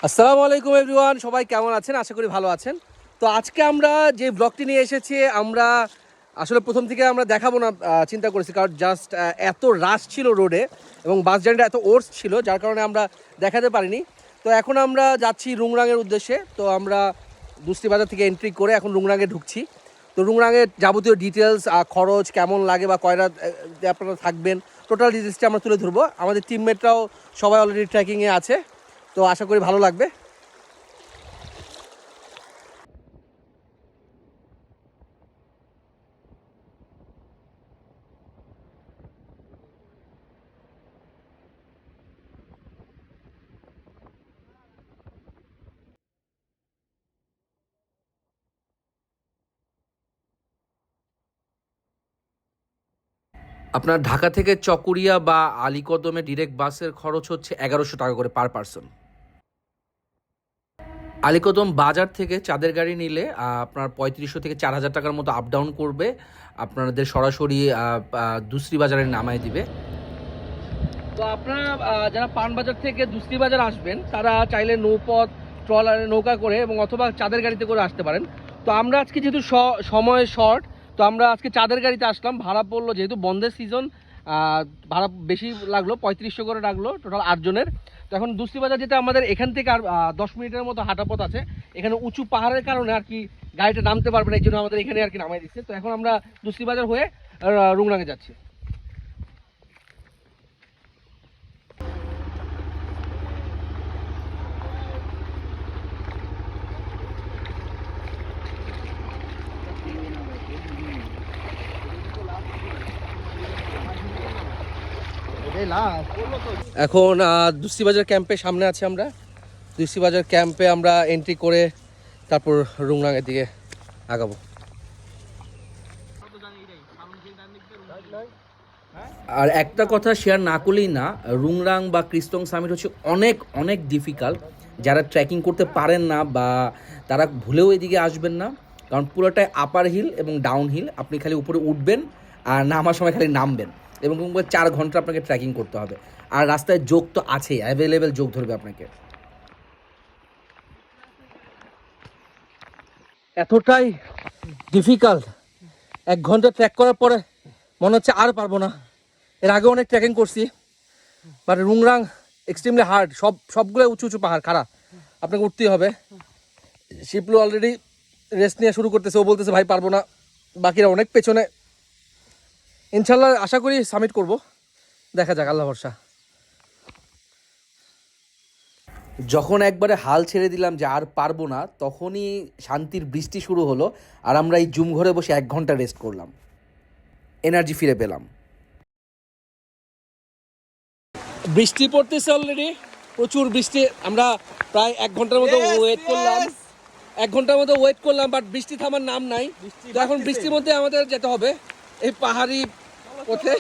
আসসালামু আলাইকুম এভরিওয়ান, সবাই কেমন আছেন? আশা করি ভালো আছেন। তো আজকে আমরা যে ব্লগটি নিয়ে এসেছি, আমরা আসলে প্রথম থেকে আমরা দেখাবো না চিন্তা করেছি, কারণ জাস্ট এত রাশ ছিল রোডে এবং বাস জার্নিটা এত ওর্স ছিল, যার কারণে আমরা দেখাতে পারিনি। তো এখন আমরা যাচ্ছি রুংরাংয়ের উদ্দেশ্যে। তো আমরা দুস্তি বাজার থেকে এন্ট্রি করে এখন রুংরাংয়ে ঢুকছি। তো রুংরাংয়ের যাবতীয় ডিটেলস, খরচ কেমন লাগে বা কয় রাত আপনারা থাকবেন, টোটাল ডিটেলসটা আমরা তুলে ধরবো। আমাদের টিমমেটরাও সবাই অলরেডি ট্রেকিংয়ে আছে, তো আশা করি ভালো লাগবে। আপনার ঢাকা থেকে চকরিয়া বা আলীকদমে ডিরেক্ট বাসের খরচ হচ্ছে 1100 টাকা করে পার পারসন। আলীকদম বাজার থেকে চাঁদের গাড়ি নিলে আপনার 3500 থেকে 4000 টাকার মতো আপ ডাউন করবে, আপনাদের সরাসরি দুসরি বাজারে নামায় দিবে। তো আপনারা যারা পানবাজার থেকে দুসরি বাজার আসবেন, তারা চাইলে নৌপথ, ট্রলার, নৌকা করে এবং অথবা চাঁদের গাড়িতে করে আসতে পারেন। তো আমরা আজকে যেহেতু সময় শর্ট, তো আমরা আজকে চাঁদের গাড়িতে আসলাম। ভাড়া পড়লো, যেহেতু বন্ধের সিজন, ভাড়া বেশি লাগলো, 3500 করে লাগলো টোটাল 8 জনের। তো এখন দুসরি বাজার যেতে আমাদের এখান থেকে আর 10 মিনিটের মতো হাঁটা পথ আছে। এখানে উঁচু পাহাড়ের কারণে আর কি গাড়িটা নামতে পারবে না, এই জন্য আমাদের এখানে আর কি নামাই দিচ্ছে। তো এখন আমরা দুসরি বাজার হয়ে রুংরাঙে যাচ্ছি। এখন দুসরি বাজার ক্যাম্পের সামনে আছে আমরা। দুসরি বাজার ক্যাম্পে আমরা এন্ট্রি করে তারপর রুংরাঙের দিকে আগাবো। আর একটা কথা শেয়ার না করলেই না, রুংরাং বা ক্রিস্টং সামিট হচ্ছে অনেক অনেক ডিফিকাল্ট। যারা ট্রেকিং করতে পারেন না বা তারা ভুলেও এদিকে আসবেন না, কারণ পুরোটাই আপার হিল এবং ডাউন হিল। আপনি খালি উপরে উঠবেন আর নামার সময় খালি নামবেন, এবং 4 ঘন্টা আপনাকে ট্রেকিং করতে হবে। আর রাস্তায় যোগ তো আছেই, অ্যাভেলেবেল যোগ ধরবে আপনাকে। এতটাই ডিফিকাল্ট, 1 ঘন্টা ট্রেক করার পরে মনে হচ্ছে আর পারবো না। এর আগে অনেক ট্রেকিং করছি, বাট রুংরাং এক্সট্রিমলি হার্ড। সবগুলো উঁচু উঁচু পাহাড়, খাড়া, আপনাকে উঠতেই হবে। শিপলু অলরেডি রেস্ট নিয়ে শুরু করতেছে, ও বলতেছে ভাই পারবো না, বাকিরা অনেক পেছনে। ইনশাল্লাহ আশা করি সামিট করব, দেখা যাক, আল্লাহ ভরসা। যখন একবারে হাল ছেড়ে দিলাম যে আর পারবো না, তখনই শান্তির বৃষ্টি শুরু হলো। আর আমরা এই জুম ঘরে বসে 1 ঘন্টা রেস্ট করলাম, এনার্জি ফিরে পেলাম। বৃষ্টি পড়তেছে অলরেডি, প্রচুর বৃষ্টি। আমরা প্রায় 1 ঘন্টার মতো ওয়েট করলাম, 1 ঘন্টার মতো ওয়েট করলাম, বাট বৃষ্টি থামার নাম নাই। তো এখন বৃষ্টির মধ্যে আমাদের যেতে হবে এই পাহাড়ি পথে।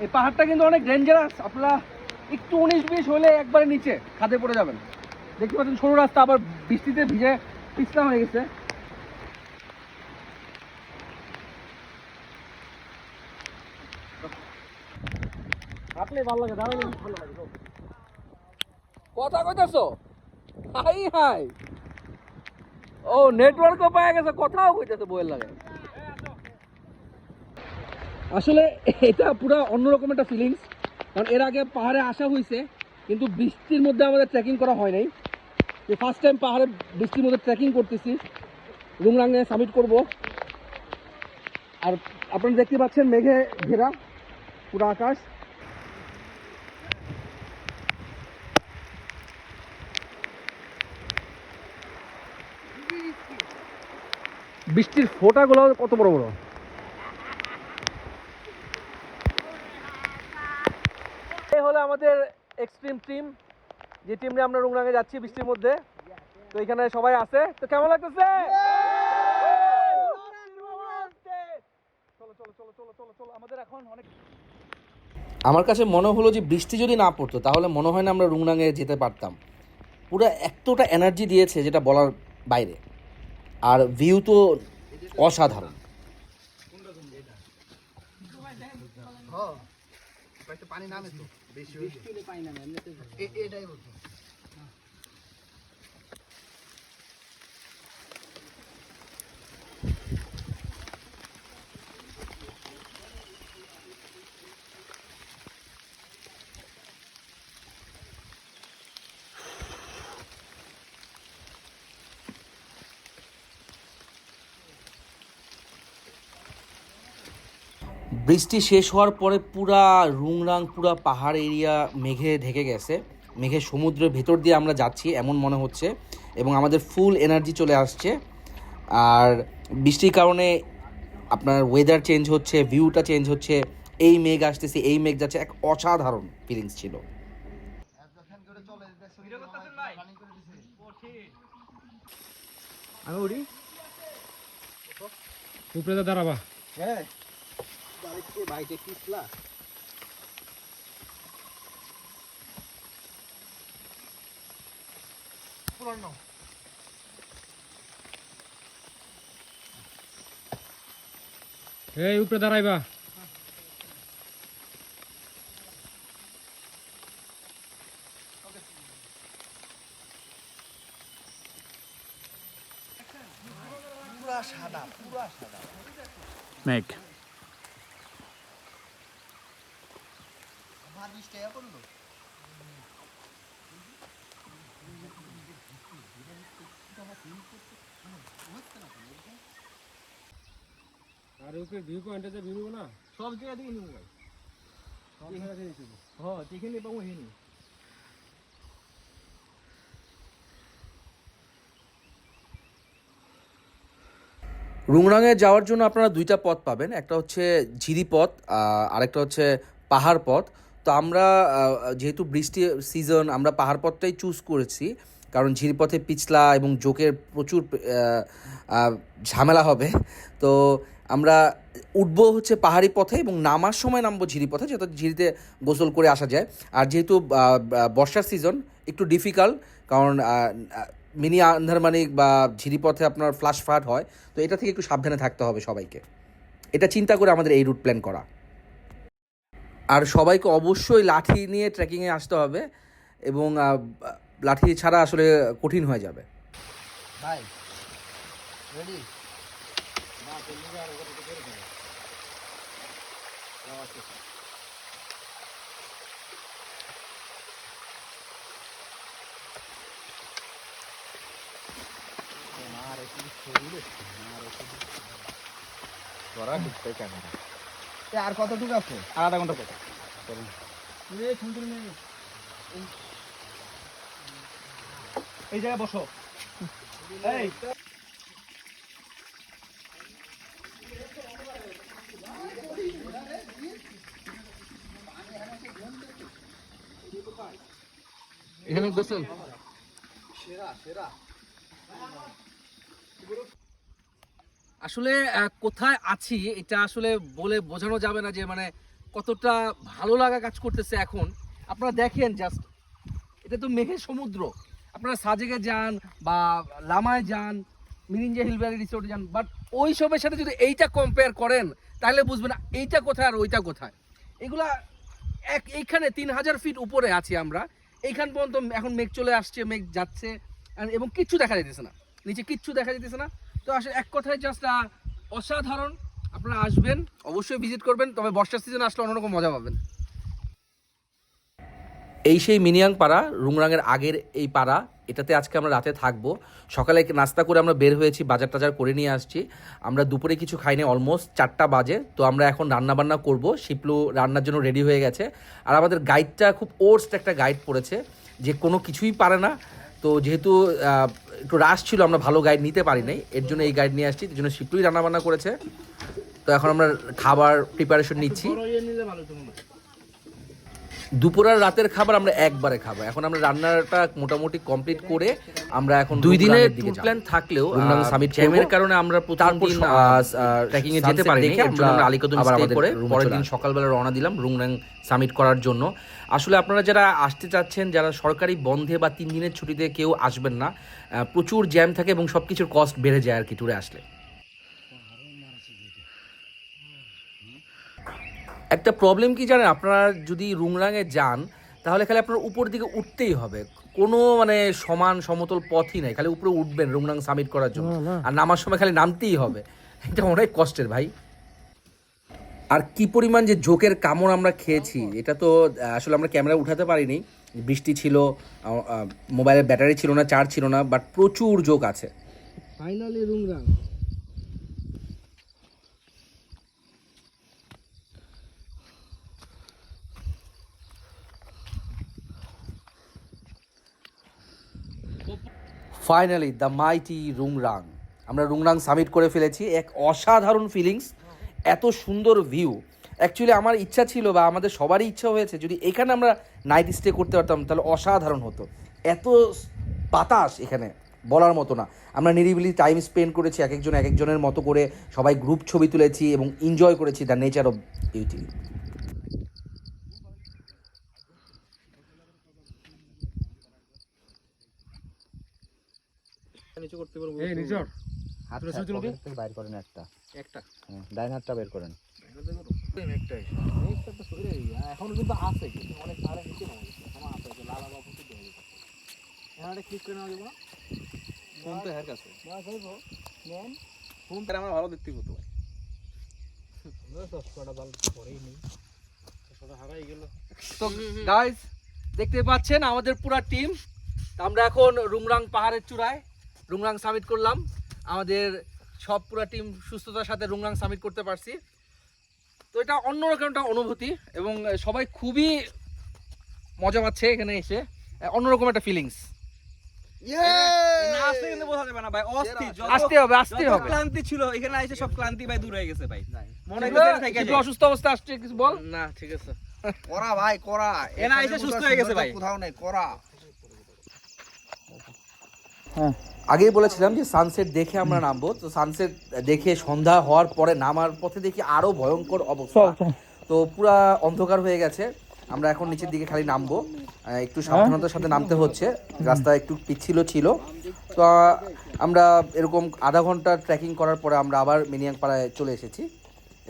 এই পাহাড়টা কিন্তু অনেক ডেঞ্জারাস। আপনারা একটু 19-20 হলে একবারে নিচে খাদে পড়ে যাবেন। দেখতে পাচ্ছেন সরু রাস্তা, আবার বৃষ্টিতে ভিজে পিছলা হয়ে গেছে। হাঁটলে ভালো লাগে, দাঁড়ালে ভালো লাগে। কথা কইতেছো? হাই হাই, ও নেটওয়ার্কও পাওয়া গেছে, কথাও কইতেছে বইয়ের লাগে। আসলে এটা পুরো অন্যরকম একটা ফিলিংস, কারণ এর আগে পাহাড়ে আসা হয়েছে, কিন্তু বৃষ্টির মধ্যে আমাদের ট্রেকিং করা হয় নাই। যে ফার্স্ট টাইম পাহাড়ে বৃষ্টির মধ্যে ট্রেকিং করতেছি, রুংরাঙে সামিট করব। আর আপনারা দেখতে পাচ্ছেন মেঘে ঘেরা পুরো আকাশ। বৃষ্টির ফোঁটাগুলো কত বড় বড়। এই হলো আমাদের এক্সট্রিম টিম, যে টিম নিয়ে আমরা রুংরাঙে যাচ্ছি বৃষ্টির মধ্যে। তো এখানে সবাই আছে, তো কেমন লাগতেছে? চলো চলো চলো চলো চলো চলো, আমাদের এখন অনেক। আমার কাছে মনে হলো যে বৃষ্টি যদি না পড়তো তাহলে মনে হয় না আমরা রুংরাঙে যেতে পারতাম। পুরো এতটা এনার্জি দিয়েছে যেটা বলার বাইরে, আর ভিউ তো অসাধারণ। পানি নামে তো বেশি পানি নামে এটাই বলতো। বৃষ্টি শেষ হওয়ার পরে পুরা রুংরাং পুরা পাহাড় এরিয়া মেঘে ঢেকে গেছে। মেঘের সমুদ্রের ভেতর দিয়ে আমরা যাচ্ছি এমন মনে হচ্ছে, এবং আমাদের ফুল এনার্জি চলে আসছে। আর বৃষ্টির কারণে আপনার ওয়েদার চেঞ্জ হচ্ছে, ভিউটা চেঞ্জ হচ্ছে, এই মেঘ আসতেছে এই মেঘ যাচ্ছে, এক অসাধারণ ফিলিংস ছিল। আমি উড়ি উপরে দাঁড়াবা। হ্যাঁ বাইকে কিসলা পুরানো এই উপরে দাঁড়াইবা। পুরা সাদা মেঘ। আমার বৃষ্টি পড়লো। আর ওকে ভিউ পয়েন্টে যে ভিউ না সব জায়গা থেকে নিব ভাই, সব জায়গা থেকে নিব। হ্যাঁ যেখানে পাবো হেনি। রুংরাঙে যাওয়ার জন্য আপনারা দুইটা পথ পাবেন, একটা হচ্ছে ঝিরি পথ, আরেকটা হচ্ছে পাহাড় পথ। তো আমরা যেহেতু বৃষ্টি সিজন আমরা পাহাড় পথটাই চুজ করেছি, কারণ ঝিরিপথে পিছলা এবং জোকের প্রচুর ঝামেলা হবে। তো আমরা উঠবো হচ্ছে পাহাড়ি পথে এবং নামার সময় নামবো ঝিরি পথে, যাতে ঝিরিতে গোসল করে আসা যায়। আর যেহেতু বর্ষার সিজন একটু ডিফিকাল্ট, কারণ মিনি আন্ধারমানিক বা ঝিরিপথে আপনার ফ্লাশ ফ্লাড হয়, তো এটা থেকে একটু সাবধানে থাকতে হবে সবাইকে। এটা চিন্তা করে আমাদের এই রুট প্ল্যান করা। আর সবাইকে অবশ্যই লাঠি নিয়ে ট্রেকিংয়ে আসতে হবে, এবং লাঠি ছাড়া আসলে কঠিন হয়ে যাবে। ভাই রেডি আর কতটুকু আছে? আর আধা ঘন্টা পর এই জায়গায় বসো। এই এখানে গোসল সেরা সেরা। আসলে কোথায় আছি এটা আসলে বলে বোঝানো যাবে না, যে মানে কতটা ভালো লাগা কাজ করতেছে এখন। আপনারা দেখেন জাস্ট, এটা তো মেঘের সমুদ্র। আপনারা সাজেকে যান বা লামায় যান, মিরিঞ্জা হিল ভ্যালি রিসোর্টে যান, বাট ওই সবের সাথে যদি এইটা কম্পেয়ার করেন তাহলে বুঝবেন না এইটা কোথায় আর ওইটা কোথায়। এগুলা এইখানে 3000 ফিট উপরে আছি আমরা, এইখান পর্যন্ত এখন মেঘ চলে আসছে, মেঘ যাচ্ছে, এবং কিচ্ছু দেখা যেতেছে না, নিচে কিচ্ছু দেখা যেতেছে না। তো আসলে এক কথায় জাস্ট অসাধারণ। আপনারা আসবেন, অবশ্যই ভিজিট করবেন, তবে বর্ষার সিজন আসলে অন্যরকম মজা পাবেন। এই সেই মিনিয়াং পাড়া, রুংরাঙের আগের এই পাড়া, এটাতে আজকে আমরা রাতে থাকবো। সকালে নাস্তা করে আমরা বের হয়েছি, বাজার টাজার করে নিয়ে আসছি। আমরা দুপুরে কিছু খাইনি, অলমোস্ট 4টা বাজে। তো আমরা এখন রান্নাবান্না করব, শিপলু রান্নার জন্য রেডি হয়ে গেছে। আর আমাদের গাইডটা খুব ওর্স্ট একটা গাইড পড়েছে, যে কোনো কিছুই পারে না। তো যেহেতু একটু রাশ ছিল, আমরা ভালো গাইড নিতে পারি নাই, এর জন্য এই গাইড নিয়ে আসছি। এর জন্য শিপলুই রান্নাবান্না করেছে। তো এখন আমরা খাবার প্রিপারেশন নিচ্ছি। দুপুর আর রাতের খাবার আমরা একবারে খাবো। এখন আমরা রান্নাটা মোটামুটি কমপ্লিট করে আমরা এখন 2 দিনের ট্যুর প্ল্যান থাকলেও রুমরাং সামিট জ্যামের কারণে আমরা প্রথম দিন ট্রেকিং এ যেতে পারিনি। আমরা আলীকদম স্টে করে পরের দিন সকালবেলা রওনা দিলাম রুমরাং সামিট করার জন্য। আসলে আপনারা যারা আসতে চাচ্ছেন, যারা সরকারি বন্ধে বা 3 দিনের ছুটিতে কেউ আসবেন না, প্রচুর জ্যাম থাকে এবং সবকিছুর কস্ট বেড়ে যায় আর কি ট্যুরে আসলে। একটা প্রবলেম কি জানেন, আপনারা যদি রুমরাংয়ে যান তাহলে খালি আপনার উপর দিকে উঠতেই হবে, কোনো মানে সমান সমতল পথই নাই, খালি উপরে উঠবেন রুমরাং সামিট করার জন্য, আর নামার সময় খালি নামতেই হবে। এটা অনেক কষ্টের ভাই। আর কি পরিমাণ যে জোকের কামড় আমরা খেয়েছি এটা তো আসলে আমরা ক্যামেরা উঠাতে পারিনি, বৃষ্টি ছিল, মোবাইলের ব্যাটারি ছিল না, চার্জ ছিল না, বাট প্রচুর জোক আছে। ফাইনালি রুমরাং। ফাইনালি দ্য মাইটি রুমরাং, আমরা রুমরাং সামিট করে ফেলেছি। এক অসাধারণ ফিলিংস, এত সুন্দর ভিউ। অ্যাকচুয়ালি আমার ইচ্ছা ছিল বা আমাদের সবারই ইচ্ছা হয়েছে যদি এখানে আমরা নাইট স্টে করতে পারতাম তাহলে অসাধারণ হতো। এত বাতাস এখানে বলার মতো না। আমরা নিরিবিলি টাইম স্পেন্ড করেছি, এক একজনের মতো করে সবাই গ্রুপ ছবি তুলেছি এবং এনজয় করেছি দ্য নেচার অফ বিউটি। নিচে করতে পারবো। এই নিচর হাতটা বাইর করেন, একটা ডাইন হাতটা বের করেন। এখন কিন্তু আছে, কিন্তু অনেক পাড়ে নিচে নেওয়া গেছে, এখন আছে লাল আলো উপস্থিত হয়ে গেছে। এখন একটা ক্লিক করে নেওয়া যাবে না? ফোন তো হের কাছে নেন, ফোন করে আমার ভালো দেখতে হতো। তো গাইস দেখতে পাচ্ছেন আমাদের পুরো টিম, আমরা এখন রুমরাং পাহাড়ের চূড়ায় রুমরাং সামিট করলাম। আমাদের সব পুরো টিম সুস্থতার সাথে রুমরাং সামিট করতে পারছি। তো এটা অন্যরকম একটা অনুভূতি এবং সবাই খুবই মজা পাচ্ছে এখানে এসে, অন্যরকম একটা ফিলিংস। আসতে কিন্তু বোঝা যাবে না ভাই, অস্থির। আসতে হবে। ক্লান্তি ছিল এখানে এসে, সব ক্লান্তি ভাই দূর হয়ে গেছে ভাই। মনে একটু অসুস্থ অবস্থা আসছে, কিছু বল না। ঠিক আছে, করা ভাই করা, এনা এসে সুস্থ হয়ে গেছে ভাই, কোথাও নেই করা। আগেই বলেছিলাম যে সানসেট দেখে আমরা নামবো, তো সানসেট দেখে সন্ধ্যা হওয়ার পরে নামার পথে দেখি আরো ভয়ঙ্কর অবস্থা। তো পুরা অন্ধকার হয়ে গেছে, আমরা এখন নিচের দিকে খালি নামবো, একটু সাবধানতার সাথে নামতে হচ্ছে, রাস্তা একটু পিচ্ছিল ছিল। তো আমরা এরকম আধা ঘন্টা ট্রেকিং করার পরে আমরা আবার মিনিয়াং পাড়ায় চলে এসেছি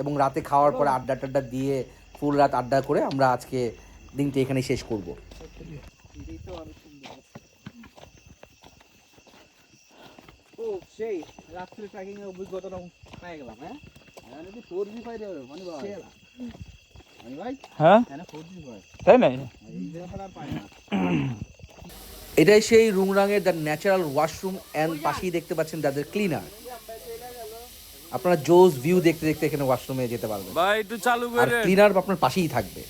এবং রাতে খাওয়ার পরে আড্ডা দিয়ে ফুল রাত আড্ডা করে আমরা আজকে দিনটি এখানে শেষ করব। ও সেই রাত্রে ট্রেকিং এর অভিজ্ঞতাটা পেয়ে গেলাম। হ্যাঁ যদি 4G পাই রে মানে ভাই, আমি ভাই হ্যাঁ 4G পাই, তাই না? এই ব্যাপার আর পাই না। এটাই সেই রুমরাংয়ের দ্য ন্যাচারাল ওয়াশরুম অ্যান্ড পাশেই দেখতে পাচ্ছেন তাদের ক্লিনার। আপনারা জোস ভিউ দেখতে দেখতে এখানে ওয়াশরুমে যেতে পারবেন ভাই, একটু চালু আর করে। ক্লিনার আপনার পাশেই থাকবে।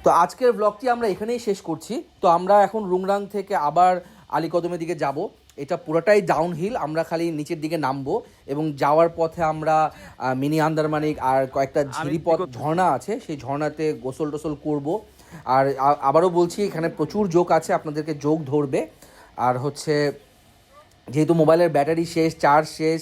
তো আজকের ব্লগটি আমরা এখানেই শেষ করছি। তো আমরা এখন রুমরাং থেকে আবার আলীকদমের দিকে যাব। এটা পুরোটাই ডাউনহিল, আমরা খালি নিচের দিকে নামবো এবং যাওয়ার পথে আমরা মিনি আন্দারমানিক আর কয়েকটা ঝিরিপথ ঝর্ণা আছে, সেই ঝর্ণাতে গোসল টোসল করবো। আর আবারও বলছি এখানে প্রচুর জোক আছে, আপনাদেরকে জোক ধরবে। আর হচ্ছে যেহেতু মোবাইলের ব্যাটারি শেষ, চার্জ শেষ,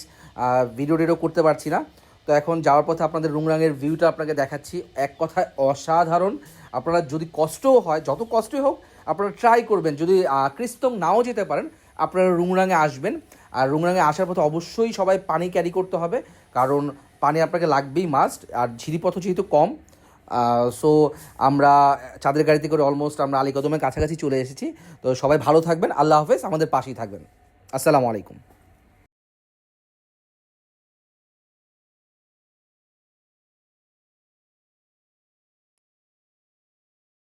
ভিডিও টিডিও করতে পারছি না, তো এখন যাওয়ার পথে আপনাদের রুমরাংয়ের ভিউটা আপনাকে দেখাচ্ছি। এক কথায় অসাধারণ। আপনারা যদি কষ্টও হয়, যত কষ্টই হোক আপনারা ট্রাই করবেন, যদি ক্রিস্তং নাও যেতে পারেন আপনারা রুমরাংয়ে আসবেন। আর রুমরাংয়ে আসার পথে অবশ্যই সবাই পানি ক্যারি করতে হবে, কারণ পানি আপনাকে লাগবেই মাস্ট। আর ঝিরিপথও যেহেতু কম, সো আমরা চাঁদের গাড়িতে করে অলমোস্ট আমরা আলীকদমের কাছাকাছি চলে এসেছি। তো সবাই ভালো থাকবেন, আল্লাহ হাফেজ, আমাদের পাশেই থাকবেন। আসসালামু আলাইকুম।